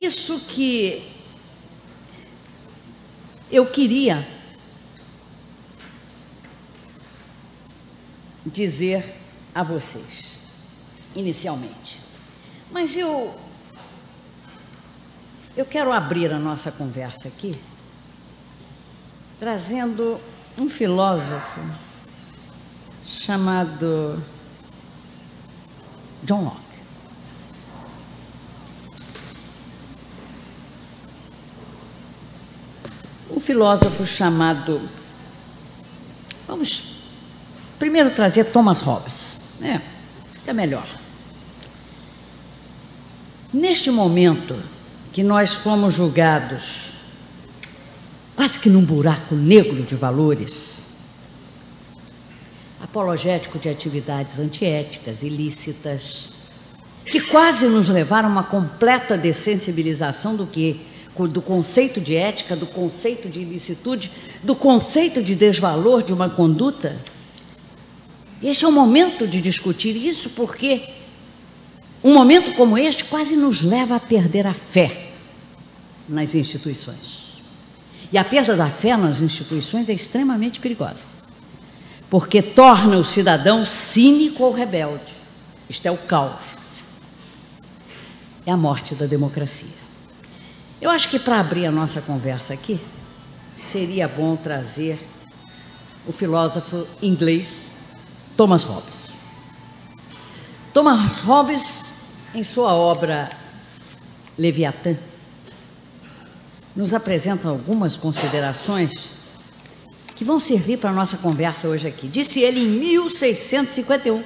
Isso que eu queria dizer a vocês, inicialmente. Mas eu quero abrir a nossa conversa aqui, trazendo um filósofo chamado John Locke. Um filósofo chamado... Vamos primeiro trazer Thomas Hobbes, né? Fica melhor. Neste momento que nós fomos julgados quase que num buraco negro de valores, apologético de atividades antiéticas, ilícitas, que quase nos levaram a uma completa dessensibilização do conceito de ética, do conceito de ilicitude, do conceito de desvalor de uma conduta. Este é o momento de discutir isso, porque um momento como este quase nos leva a perder a fé nas instituições. E a perda da fé nas instituições é extremamente perigosa, porque torna o cidadão cínico ou rebelde. Isto é o caos. É a morte da democracia. Eu acho que para abrir a nossa conversa aqui, seria bom trazer o filósofo inglês Thomas Hobbes. Thomas Hobbes, em sua obra Leviatã, nos apresenta algumas considerações que vão servir para a nossa conversa hoje aqui. Disse ele em 1651,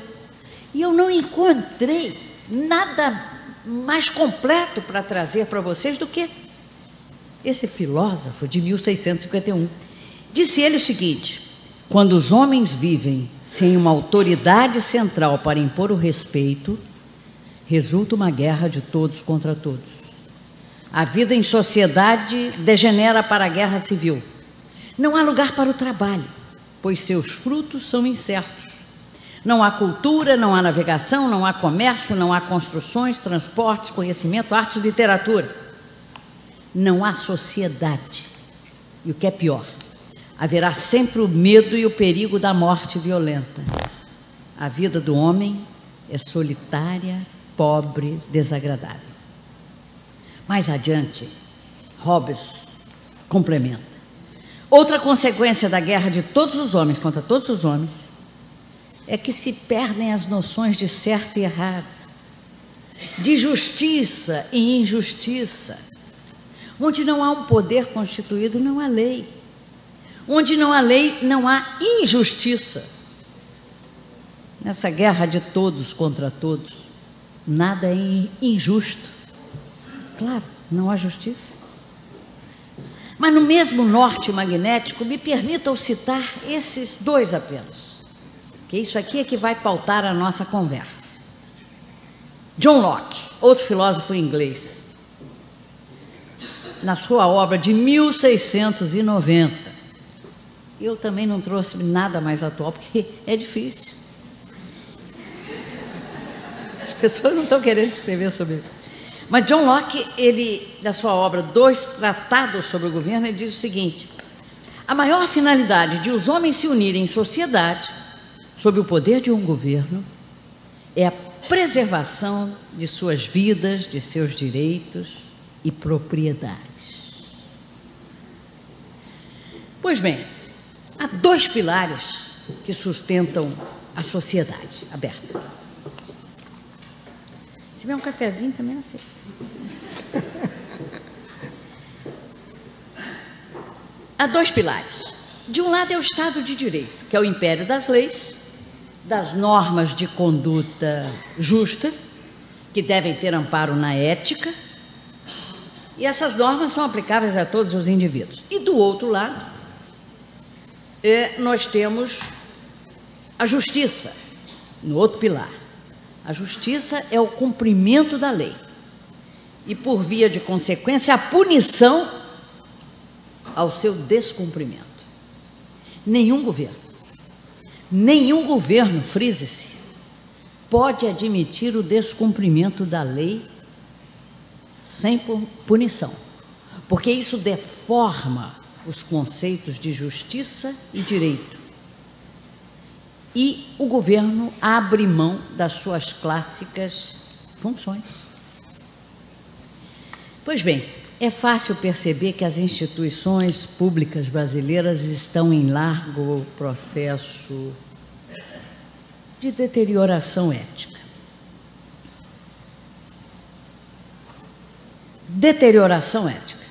e eu não encontrei nada mais completo para trazer para vocês do que esse filósofo de 1651. Disse ele o seguinte: quando os homens vivem sem uma autoridade central para impor o respeito, resulta uma guerra de todos contra todos. A vida em sociedade degenera para a guerra civil. Não há lugar para o trabalho, pois seus frutos são incertos. Não há cultura, não há navegação, não há comércio, não há construções, transportes, conhecimento, artes e literatura. Não há sociedade. E o que é pior, haverá sempre o medo e o perigo da morte violenta. A vida do homem é solitária, pobre, desagradável. Mais adiante, Hobbes complementa: outra consequência da guerra de todos os homens contra todos os homens é que se perdem as noções de certo e errado, de justiça e injustiça. Onde não há um poder constituído, não há lei. Onde não há lei, não há injustiça. Nessa guerra de todos contra todos, nada é injusto. Claro, não há justiça. Mas no mesmo norte magnético, me permitam citar esses dois apenas, que isso aqui é que vai pautar a nossa conversa. John Locke, outro filósofo inglês, na sua obra de 1690, eu também não trouxe nada mais atual, porque é difícil. As pessoas não estão querendo escrever sobre isso. Mas John Locke, ele, na sua obra Dois Tratados sobre o Governo, ele diz o seguinte: a maior finalidade de os homens se unirem em sociedade sob o poder de um governo é a preservação de suas vidas, de seus direitos e propriedades. Pois bem, há dois pilares que sustentam a sociedade aberta. Se tiver um cafezinho também aceito. Há dois pilares. De um lado é o Estado de Direito, que é o império das leis, das normas de conduta justa, que devem ter amparo na ética, e essas normas são aplicáveis a todos os indivíduos. E do outro lado, nós temos a justiça, no outro pilar. A justiça é o cumprimento da lei e, por via de consequência, a punição ao seu descumprimento. Nenhum governo, frise-se, pode admitir o descumprimento da lei sem punição, porque isso deforma os conceitos de justiça e direito. E o governo abre mão das suas clássicas funções. Pois bem, é fácil perceber que as instituições públicas brasileiras estão em largo processo de deterioração ética. Deterioração ética.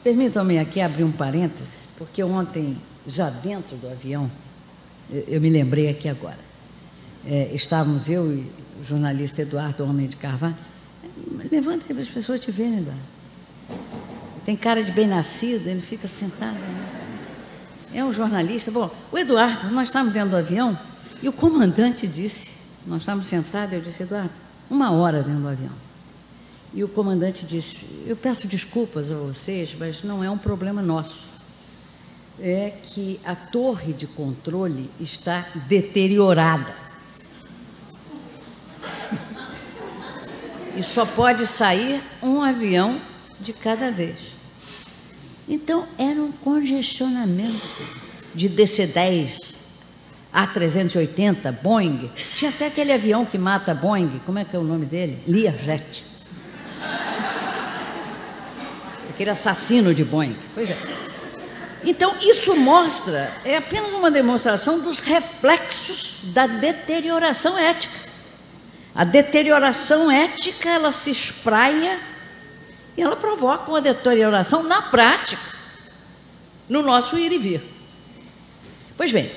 Permitam-me aqui abrir um parêntese, porque ontem, já dentro do avião, eu me lembrei aqui agora, estávamos eu e o jornalista Eduardo Homem de Carvalho. Levanta aí para as pessoas te verem, Eduardo. Tem cara de bem-nascido, ele fica sentado. É um jornalista. Bom, o Eduardo, nós estávamos dentro do avião e o comandante disse, nós estávamos sentados, eu disse, Eduardo, 1 hora dentro do avião. E o comandante disse, eu peço desculpas a vocês, mas não é um problema nosso. É que a torre de controle está deteriorada. E só pode sair um avião de cada vez. Então, era um congestionamento de DC-10, A380, Boeing. Tinha até aquele avião que mata Boeing, como é que é o nome dele? Learjet. Aquele assassino de Boeing. Pois é. Então, isso mostra, é apenas uma demonstração dos reflexos da deterioração ética. A deterioração ética, ela se espraia e ela provoca uma deterioração na prática, no nosso ir e vir. Pois bem,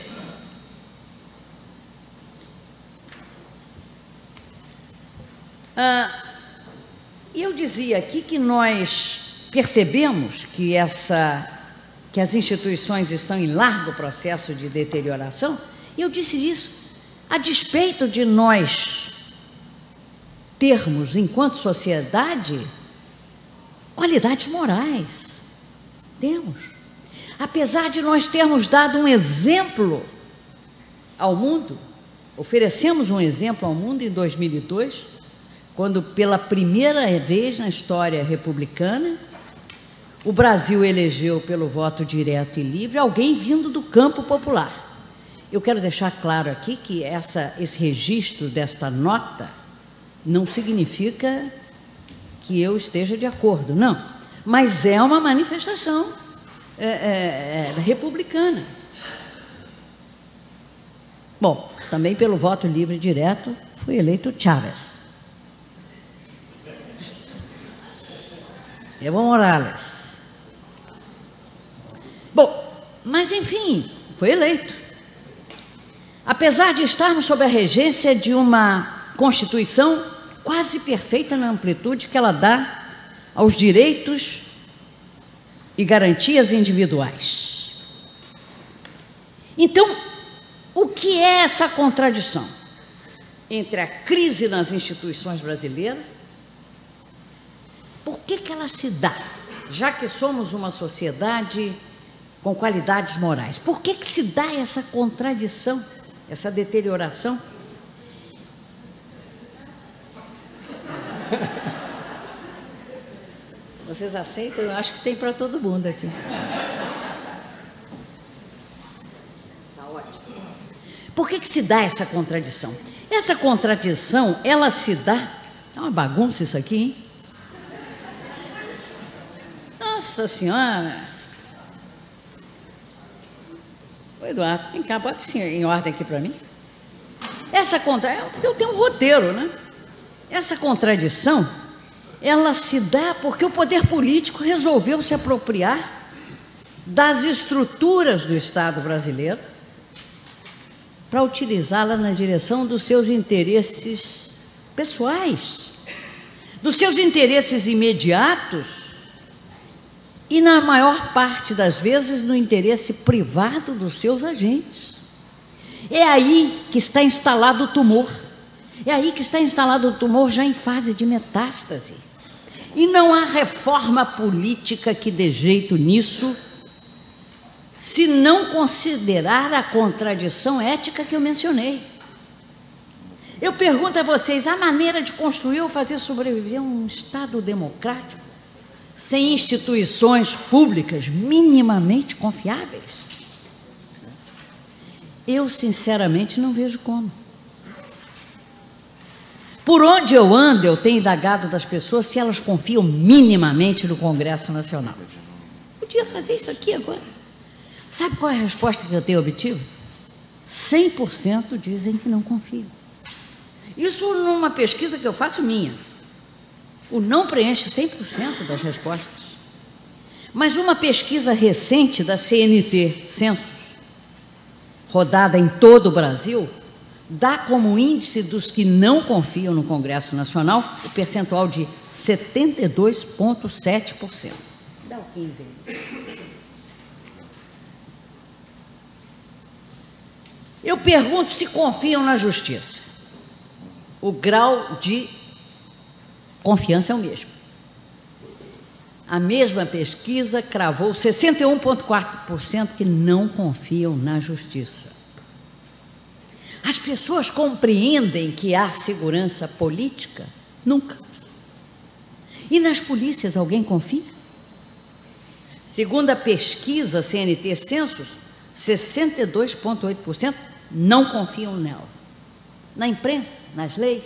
eu dizia aqui que nós percebemos que as instituições estão em largo processo de deterioração, e eu disse isso a despeito de nós termos, enquanto sociedade, qualidades morais. Temos. Apesar de nós termos dado um exemplo ao mundo, oferecemos um exemplo ao mundo em 2002, quando pela primeira vez na história republicana, o Brasil elegeu pelo voto direto e livre alguém vindo do campo popular. Eu quero deixar claro aqui que esse registro desta nota não significa que eu esteja de acordo, não. Mas é uma manifestação republicana. Bom, também pelo voto livre e direto foi eleito Chávez. Evo Morales. Bom, mas enfim, foi eleito. Apesar de estarmos sob a regência de uma Constituição quase perfeita na amplitude que ela dá aos direitos e garantias individuais. Então, o que é essa contradição entre a crise nas instituições brasileiras? Por que ela se dá? Já que somos uma sociedade com qualidades morais, por que se dá essa contradição, essa deterioração? Vocês aceitam? Eu acho que tem para todo mundo aqui. Tá ótimo. Por que se dá essa contradição? Essa contradição, ela se dá... É uma bagunça isso aqui, hein? Nossa Senhora! Ô Eduardo, vem cá, bota assim em ordem aqui para mim. Eu tenho um roteiro, né? Essa contradição, ela se dá porque o poder político resolveu se apropriar das estruturas do Estado brasileiro para utilizá-la na direção dos seus interesses pessoais, dos seus interesses imediatos e, na maior parte das vezes, no interesse privado dos seus agentes. É aí que está instalado o tumor. É aí que está instalado o tumor já em fase de metástase. E não há reforma política que dê jeito nisso, se não considerar a contradição ética que eu mencionei. Eu pergunto a vocês, a maneira de construir ou fazer sobreviver um Estado democrático sem instituições públicas minimamente confiáveis? Eu, sinceramente, não vejo como. Por onde eu ando, eu tenho indagado das pessoas se elas confiam minimamente no Congresso Nacional. Podia fazer isso aqui agora. Sabe qual é a resposta que eu tenho obtido? 100% dizem que não confiam. Isso numa pesquisa que eu faço minha. O não preenche 100% das respostas. Mas uma pesquisa recente da CNT, Census, rodada em todo o Brasil, dá como índice dos que não confiam no Congresso Nacional o percentual de 72,7%. Dá o 15 aí. Eu pergunto se confiam na justiça. O grau de confiança é o mesmo. A mesma pesquisa cravou 61,4% que não confiam na justiça. As pessoas compreendem que há segurança política? Nunca. E nas polícias alguém confia? Segundo a pesquisa CNT Census, 62,8% não confiam nela. Na imprensa, nas leis.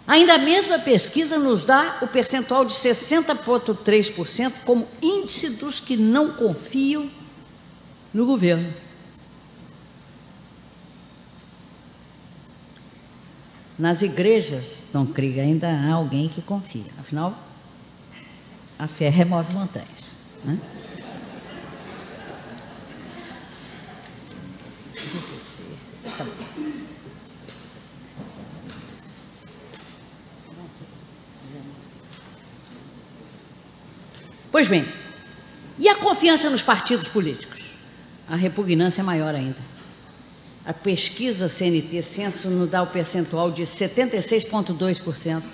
Ainda a mesma pesquisa nos dá o percentual de 60,3% como índice dos que não confiam no governo. Nas igrejas, Dom Krieg, ainda há alguém que confia. Afinal, a fé remove montanhas, né? Pois bem, e a confiança nos partidos políticos? A repugnância é maior ainda. A pesquisa CNT Censo nos dá o percentual de 76,2%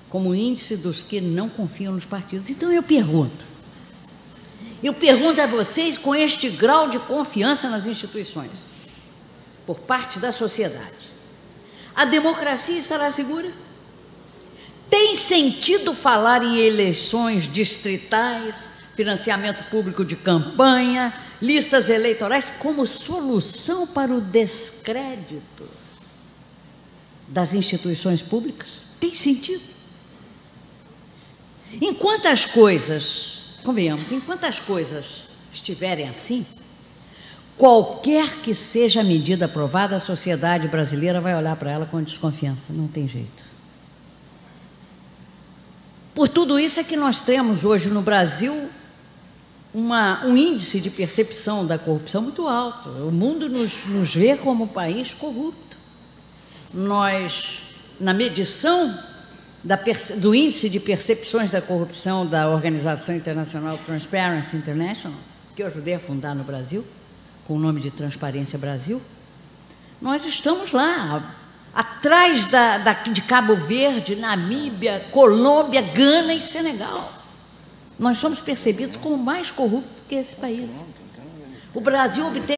como índice dos que não confiam nos partidos. Então eu pergunto a vocês, com este grau de confiança nas instituições, por parte da sociedade, a democracia estará segura? Tem sentido falar em eleições distritais, financiamento público de campanha, listas eleitorais como solução para o descrédito das instituições públicas? Tem sentido? Enquanto as coisas, convenhamos, enquanto as coisas estiverem assim, qualquer que seja a medida aprovada, a sociedade brasileira vai olhar para ela com desconfiança, não tem jeito. Por tudo isso é que nós temos hoje no Brasil um índice de percepção da corrupção muito alto. O mundo nos vê como um país corrupto. Nós, na medição do índice de percepções da corrupção da Organização Internacional Transparency International, que eu ajudei a fundar no Brasil, com o nome de Transparência Brasil, nós estamos lá, atrás de Cabo Verde, Namíbia, Colômbia, Gana e Senegal. Nós somos percebidos como mais corruptos que esse país. O Brasil obteve